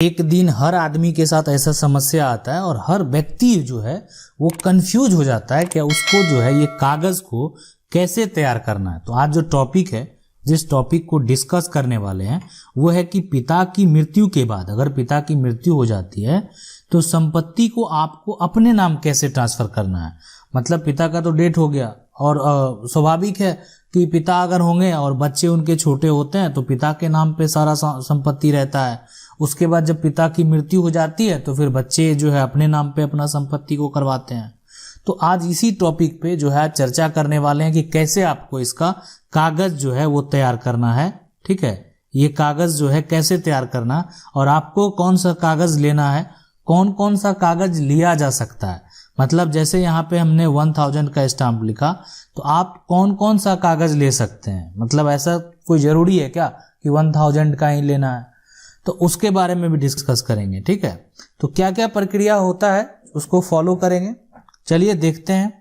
एक दिन हर आदमी के साथ ऐसा समस्या आता है और हर व्यक्ति जो है वो कंफ्यूज हो जाता है कि उसको जो है ये कागज को कैसे तैयार करना है। तो आज जो टॉपिक है, जिस टॉपिक को डिस्कस करने वाले हैं वो है कि पिता की मृत्यु के बाद, अगर पिता की मृत्यु हो जाती है तो संपत्ति को आपको अपने नाम कैसे ट्रांसफर करना है। मतलब पिता का तो डेथ हो गया और स्वाभाविक है कि पिता अगर होंगे और बच्चे उनके छोटे होते हैं तो पिता के नाम पे सारा संपत्ति रहता है। उसके बाद जब पिता की मृत्यु हो जाती है तो फिर बच्चे जो है अपने नाम पे अपना संपत्ति को करवाते हैं। तो आज इसी टॉपिक पे जो है चर्चा करने वाले हैं कि कैसे आपको इसका कागज जो है वो तैयार करना है। ठीक है, ये कागज जो है कैसे तैयार करना और आपको कौन सा कागज लेना है, कौन कौन सा कागज लिया जा सकता है। मतलब जैसे यहाँ पे हमने 1000 का स्टाम्प लिखा तो आप कौन कौन सा कागज ले सकते हैं। मतलब ऐसा कोई जरूरी है क्या कि 1000 का ही लेना है, तो उसके बारे में भी डिस्कस करेंगे। ठीक है, तो क्या क्या प्रक्रिया होता है उसको फॉलो करेंगे। चलिए देखते हैं।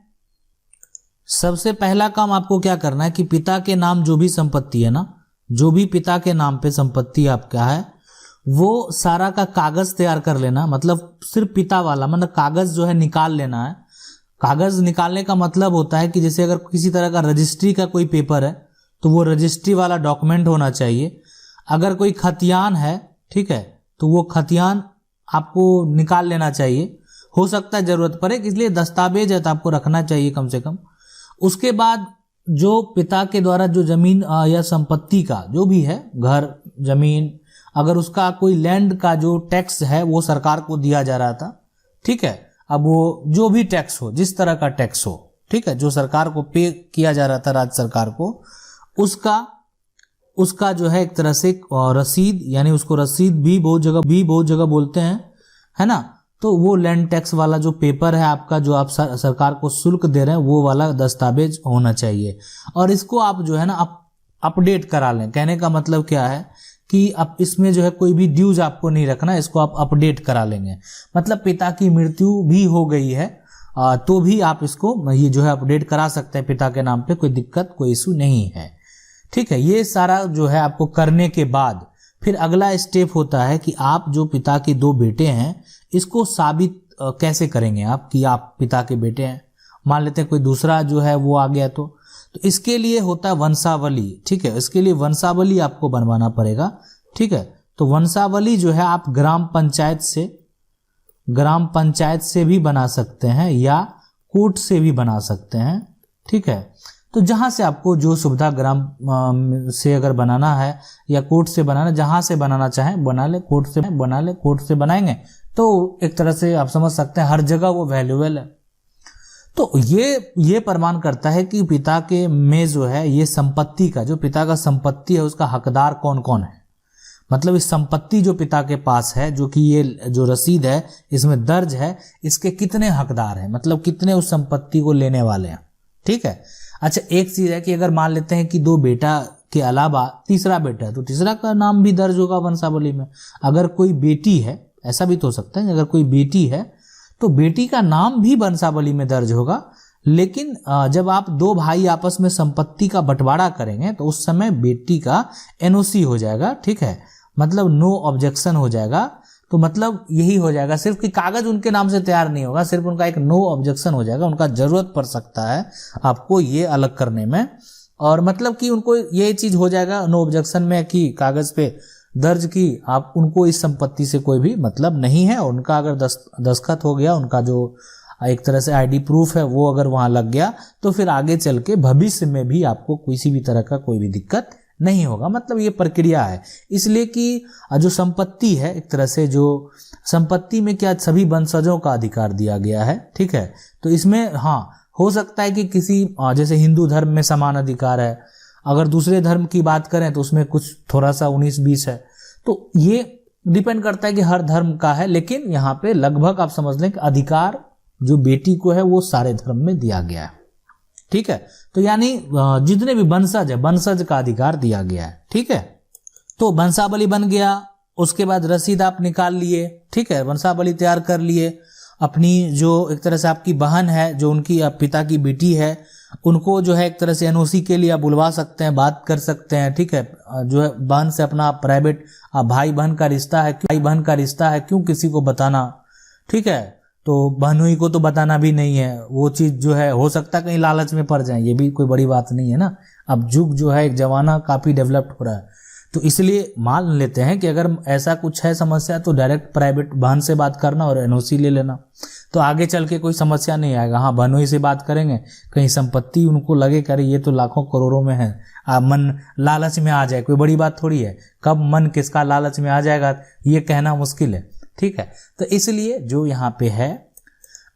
सबसे पहला काम आपको क्या करना है कि पिता के नाम जो भी संपत्ति है ना, जो भी पिता के नाम पे संपत्ति आपका है वो सारा का कागज तैयार कर लेना। मतलब सिर्फ पिता वाला, मतलब कागज जो है निकाल लेना है। कागज निकालने का मतलब होता है कि जैसे अगर किसी तरह का रजिस्ट्री का कोई पेपर है तो वो रजिस्ट्री वाला डॉक्यूमेंट होना चाहिए। अगर कोई खतियान है, ठीक है, तो वो खतियान आपको निकाल लेना चाहिए। हो सकता है जरूरत पड़े, इसलिए दस्तावेज है तो आपको रखना चाहिए कम से कम। उसके बाद जो पिता के द्वारा जो जमीन या संपत्ति का जो भी है, घर जमीन, अगर उसका कोई लैंड का जो टैक्स है वो सरकार को दिया जा रहा था, ठीक है, अब वो जो भी टैक्स हो, जिस तरह का टैक्स हो, ठीक है, जो सरकार को पे किया जा रहा था, राज्य सरकार को, उसका जो है एक तरह से रसीद, यानी उसको रसीद भी बहुत जगह बोलते हैं, है ना। तो वो लैंड टैक्स वाला जो पेपर है आपका, जो आप सरकार को शुल्क दे रहे हैं, वो वाला दस्तावेज होना चाहिए। और इसको आप जो है ना अपडेट करा लें। कहने का मतलब क्या है कि अब इसमें जो है कोई भी ड्यूज आपको नहीं रखना, इसको आप अपडेट करा लेंगे। मतलब पिता की मृत्यु भी हो गई है तो भी आप इसको ये जो है अपडेट करा सकते हैं पिता के नाम पे, कोई दिक्कत, कोई इशू नहीं है। ठीक है, ये सारा जो है आपको करने के बाद फिर अगला स्टेप होता है कि आप जो पिता के 2 बेटे हैं इसको साबित कैसे करेंगे आप कि आप पिता के बेटे हैं। मान लेते हैं कोई दूसरा जो है वो आ गया तो इसके लिए होता है वंशावली। ठीक है, इसके लिए वंशावली आपको बनवाना पड़ेगा। ठीक है, तो वंशावली जो है आप ग्राम पंचायत से भी बना सकते हैं या कोर्ट से भी बना सकते हैं। ठीक है, तो जहां से आपको जो सुविधा, ग्राम से अगर बनाना है या कोर्ट से बनाना, जहां से बनाना चाहें बना ले, कोर्ट से बनाएंगे तो एक तरह से आप समझ सकते हैं हर जगह वो वैल्यूएबल है। तो ये प्रमाण करता है कि पिता के में जो है ये संपत्ति का, जो पिता का संपत्ति है उसका हकदार कौन कौन है। मतलब इस संपत्ति जो पिता के पास है, जो कि ये जो रसीद है इसमें दर्ज है, इसके कितने हकदार हैं, मतलब कितने उस संपत्ति को लेने वाले हैं। ठीक है, अच्छा एक चीज है कि अगर मान लेते हैं कि 2 बेटा के अलावा तीसरा बेटा है तो तीसरा का नाम भी दर्ज होगा वंशावली में। अगर कोई बेटी है, ऐसा भी तो हो सकता है, अगर कोई बेटी है तो बेटी का नाम भी वंशावली में दर्ज होगा। लेकिन जब आप 2 भाई आपस में संपत्ति का बंटवारा करेंगे तो उस समय बेटी का एनओसी हो जाएगा। ठीक है, मतलब नो ऑब्जेक्शन हो जाएगा। तो मतलब यही हो जाएगा सिर्फ कि कागज उनके नाम से तैयार नहीं होगा, सिर्फ उनका एक नो ऑब्जेक्शन हो जाएगा। उनका जरूरत पड़ सकता है आपको ये अलग करने में, और मतलब कि उनको ये चीज हो जाएगा नो ऑब्जेक्शन में कि कागज पे दर्ज की आप उनको इस संपत्ति से कोई भी मतलब नहीं है। उनका अगर दस्तखत हो गया, उनका जो एक तरह से आईडी प्रूफ है वो अगर वहां लग गया तो फिर आगे चल के भविष्य में भी आपको किसी भी तरह का कोई भी दिक्कत नहीं होगा। मतलब ये प्रक्रिया है, इसलिए कि जो संपत्ति है एक तरह से, जो संपत्ति में क्या सभी वंशजों का अधिकार दिया गया है। ठीक है, तो इसमें हाँ हो सकता है कि किसी जैसे हिंदू धर्म में समान अधिकार है, अगर दूसरे धर्म की बात करें तो उसमें कुछ थोड़ा सा 19-20 है। तो ये डिपेंड करता है कि हर धर्म का है, लेकिन यहाँ पे लगभग आप समझ लें कि अधिकार जो बेटी को है वो सारे धर्म में दिया गया है। ठीक है, तो यानी जितने भी वंशज है, वंशज का अधिकार दिया गया है। ठीक है, तो वंशावली बन गया, उसके बाद रसीद आप निकाल लिए। ठीक है, वंशावली तैयार कर लिए। अपनी जो एक तरह से आपकी बहन है, जो उनकी पिता की बेटी है, उनको जो है एक तरह से एनओसी के लिए आप बुलवा सकते हैं, बात कर सकते हैं, ठीक है। जो है बहन से अपना प्राइवेट भाई बहन का रिश्ता है, क्यों किसी को बताना, ठीक है। तो बहनोई को तो बताना भी नहीं है, वो चीज जो है हो सकता है कहीं लालच में पड़ जाए, ये भी कोई बड़ी बात नहीं है ना। अब युग जो है, एक जमाना काफी डेवलप्ड हो रहा है, तो इसलिए मान लेते हैं कि अगर ऐसा कुछ है समस्या तो डायरेक्ट प्राइवेट बहन से बात करना और एनओसी ले लेना, तो आगे चल के कोई समस्या नहीं आएगा। हाँ, बहनोई से बात करेंगे, कहीं संपत्ति उनको लगे करे ये तो लाखों करोड़ों में है, मन लालच में आ जाए, कोई बड़ी बात थोड़ी है। कब मन किसका लालच में आ जाएगा ये कहना मुश्किल है, ठीक है। तो इसलिए जो यहाँ पे है,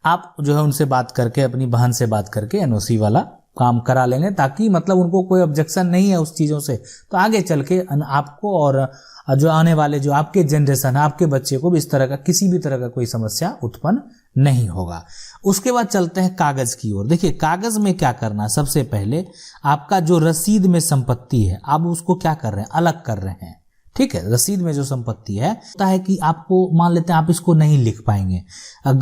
आप जो है उनसे बात करके, अपनी बहन से बात करके एनओसी वाला काम करा लेंगे, ताकि मतलब उनको कोई ऑब्जेक्शन नहीं है उस चीज़ों से, तो आगे चल के आपको और जो आने वाले जो आपके जनरेशन है, आपके बच्चे को भी इस तरह का किसी भी तरह का कोई समस्या उत्पन्न नहीं होगा। उसके बाद चलते हैं कागज की ओर। देखिए कागज में क्या करना है, सबसे पहले आपका जो रसीद में संपत्ति है, आप उसको क्या कर रहे हैं, अलग कर रहे हैं, ठीक है। रसीद में जो संपत्ति है, होता है कि आपको मान लेते हैं आप इसको नहीं लिख पाएंगे,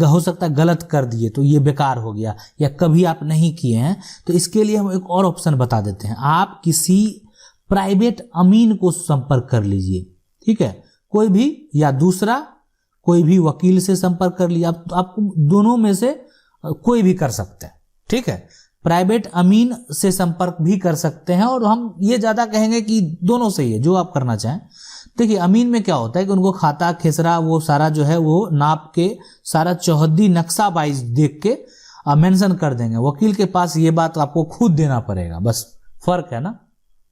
हो सकता है गलत कर दिए तो ये बेकार हो गया, या कभी आप नहीं किए हैं, तो इसके लिए हम एक और ऑप्शन बता देते हैं। आप किसी प्राइवेट अमीन को संपर्क कर लीजिए, ठीक है, कोई भी, या दूसरा कोई भी वकील से संपर्क कर लिया, आपको दोनों में से कोई भी कर सकते हैं, ठीक है। प्राइवेट अमीन से संपर्क भी कर सकते हैं, और हम ये ज्यादा कहेंगे कि दोनों से ही है, जो आप करना चाहें। देखिए अमीन में क्या होता है कि उनको खाता खेसरा वो सारा जो है वो नाप के, सारा चौहद्दी नक्शा वाइज देख के मेंशन कर देंगे। वकील के पास ये बात आपको खुद देना पड़ेगा, बस फर्क है ना,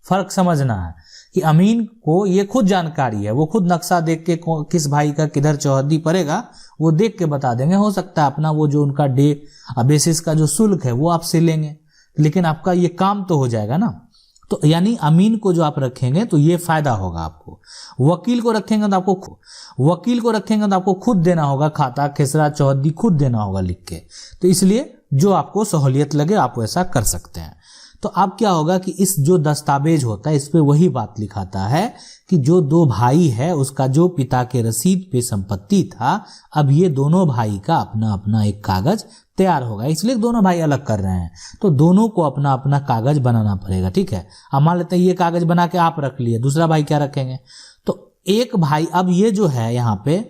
फर्क समझना है कि अमीन को ये खुद जानकारी है, वो खुद नक्शा देख के किस भाई का किधर चौहद्दी पड़ेगा वो देख के बता देंगे। हो सकता है अपना वो जो उनका डे बेसिस का जो शुल्क है वो आपसे लेंगे, लेकिन आपका ये काम तो हो जाएगा ना। तो यानी अमीन को जो आप रखेंगे तो ये फायदा होगा आपको। वकील को रखेंगे तो आपको खुद देना होगा, खाता खेसरा चौहद्दी खुद देना होगा लिख के। तो इसलिए जो आपको सहूलियत लगे आप वैसा कर सकते हैं। तो अब क्या होगा कि इस जो दस्तावेज होता है इस पे वही बात लिखाता है कि जो दो भाई है उसका जो पिता के रसीद पे संपत्ति था, अब ये दोनों भाई का अपना अपना एक कागज तैयार होगा। इसलिए दोनों भाई अलग कर रहे हैं, तो दोनों को अपना अपना कागज बनाना पड़ेगा, ठीक है। अब मान लेते हैं ये कागज बना के आप रख लिए, दूसरा भाई क्या रखेंगे, तो एक भाई, अब ये जो है यहाँ पे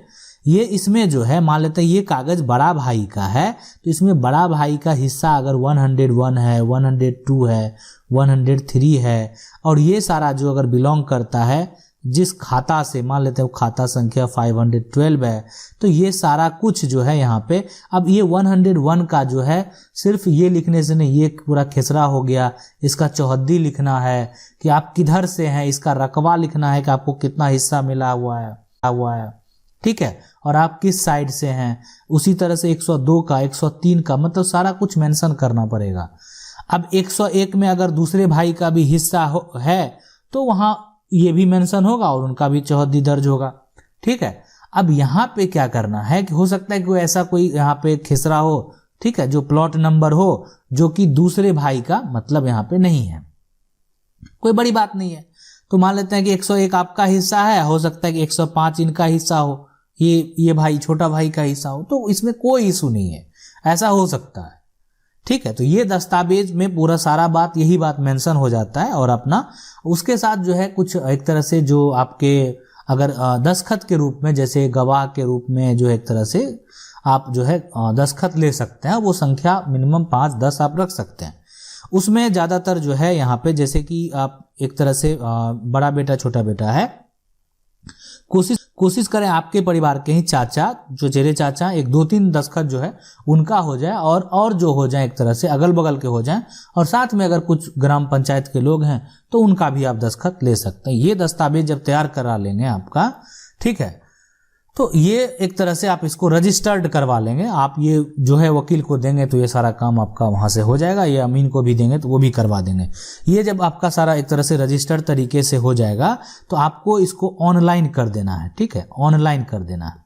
ये इसमें जो है मान लेते हैं ये कागज बड़ा भाई का है, तो इसमें बड़ा भाई का हिस्सा अगर 101 है, 102 है, 103 है, और ये सारा जो अगर बिलोंग करता है जिस खाता से, मान लेते हैं खाता संख्या 512 है, तो ये सारा कुछ जो है यहाँ पे, अब ये 101 का जो है सिर्फ ये लिखने से नहीं, ये पूरा खेसरा हो गया, इसका चौहद्दी लिखना है कि आप किधर से हैं, इसका रकबा लिखना है कि आपको कितना हिस्सा मिला हुआ है, ठीक है, और आप किस साइड से हैं, उसी तरह से 102 का, 103 का, मतलब सारा कुछ मेंशन करना पड़ेगा। अब 101 में अगर दूसरे भाई का भी हिस्सा है तो वहां ये भी मेंशन होगा और उनका भी चौहद्दी दर्ज होगा, ठीक है। अब यहाँ पे क्या करना है कि हो सकता है कि ऐसा कोई यहाँ पे खेसरा हो, ठीक है, जो प्लॉट नंबर हो जो कि दूसरे भाई का मतलब यहाँ पे नहीं है, कोई बड़ी बात नहीं है। तो मान लेते हैं कि 101 आपका हिस्सा है, हो सकता है कि 105 इनका हिस्सा हो, ये भाई छोटा भाई का हिस्सा हो, तो इसमें कोई इशू नहीं है, ऐसा हो सकता है, ठीक है। तो ये दस्तावेज में पूरा सारा बात यही बात मेंशन हो जाता है, और अपना उसके साथ जो है कुछ एक तरह से जो आपके अगर दस्तखत के रूप में, जैसे गवाह के रूप में जो एक तरह से आप जो है दस्तखत ले सकते हैं, वो संख्या मिनिमम 5-10 आप रख सकते हैं। उसमें ज्यादातर जो है यहाँ पे जैसे कि आप एक तरह से बड़ा बेटा छोटा बेटा है, कोशिश करें आपके परिवार के ही चाचा, जो चेरे चाचा, 1-2-3 दस्तखत जो है उनका हो जाए, और जो हो जाए एक तरह से अगल बगल के हो जाएं, और साथ में अगर कुछ ग्राम पंचायत के लोग हैं तो उनका भी आप दस्तखत ले सकते हैं। ये दस्तावेज जब तैयार करा लेंगे आपका, ठीक है, तो ये एक तरह से आप इसको रजिस्टर्ड करवा लेंगे। आप ये जो है वकील को देंगे तो ये सारा काम आपका वहां से हो जाएगा, ये अमीन को भी देंगे तो वो भी करवा देंगे। ये जब आपका सारा एक तरह से रजिस्टर्ड तरीके से हो जाएगा तो आपको इसको ऑनलाइन कर देना है, ठीक है, ऑनलाइन कर देना है।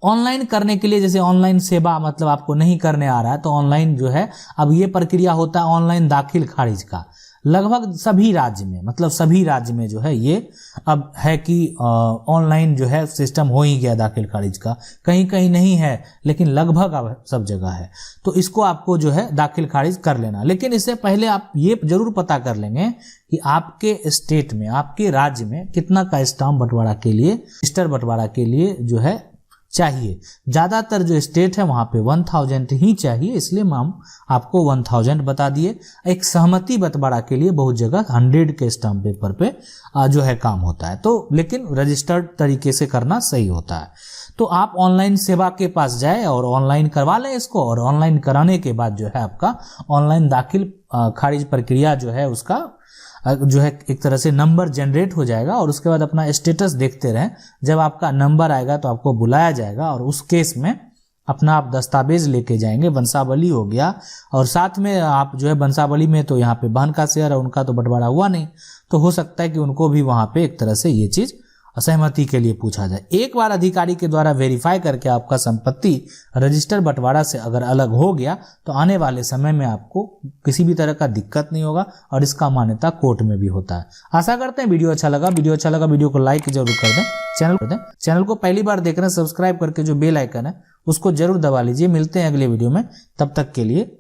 ऑनलाइन करने के लिए जैसे ऑनलाइन सेवा मतलब आपको नहीं करने आ रहा है तो ऑनलाइन जो है अब ये प्रक्रिया होता है ऑनलाइन दाखिल खारिज का। लगभग सभी राज्य में, मतलब सभी राज्य में जो है ये अब है कि ऑनलाइन जो है सिस्टम हो ही गया दाखिल खारिज का। कहीं कहीं नहीं है लेकिन लगभग अब सब जगह है। तो इसको आपको जो है दाखिल खारिज कर लेना। लेकिन इससे पहले आप ये जरूर पता कर लेंगे कि आपके स्टेट में, आपके राज्य में कितना का स्टाम्प बंटवारा के लिए, रजिस्टर बंटवारा के लिए जो है चाहिए। ज़्यादातर जो स्टेट है वहाँ पे 1000 ही चाहिए, इसलिए हम आपको 1000 बता दिए। एक सहमति बंटवारा के लिए बहुत जगह 100 के स्टाम्प पेपर पे जो है काम होता है, तो लेकिन रजिस्टर्ड तरीके से करना सही होता है। तो आप ऑनलाइन सेवा के पास जाए और ऑनलाइन करवा लें इसको, और ऑनलाइन कराने के बाद जो है आपका ऑनलाइन दाखिल खारिज प्रक्रिया जो है उसका जो है एक तरह से नंबर जनरेट हो जाएगा, और उसके बाद अपना स्टेटस देखते रहें। जब आपका नंबर आएगा तो आपको बुलाया जाएगा, और उस केस में अपना आप दस्तावेज लेके जाएंगे, वंशावली हो गया, और साथ में आप जो है वंशावली में तो यहाँ पे बहन का शेयर है, उनका तो बंटवारा हुआ नहीं, तो हो सकता है कि उनको भी वहाँ पे एक तरह से ये चीज़ असहमति के लिए पूछा जाए। एक बार अधिकारी के द्वारा वेरीफाई करके आपका संपत्ति रजिस्टर बंटवारा से अगर अलग हो गया तो आने वाले समय में आपको किसी भी तरह का दिक्कत नहीं होगा, और इसका मान्यता कोर्ट में भी होता है। आशा करते हैं वीडियो अच्छा लगा। वीडियो को लाइक जरूर कर दें। चैनल को पहली बार देख रहे हैं, सब्सक्राइब करके जो बेल आइकन है उसको जरूर दबा लीजिए। मिलते हैं अगले वीडियो में, तब तक के लिए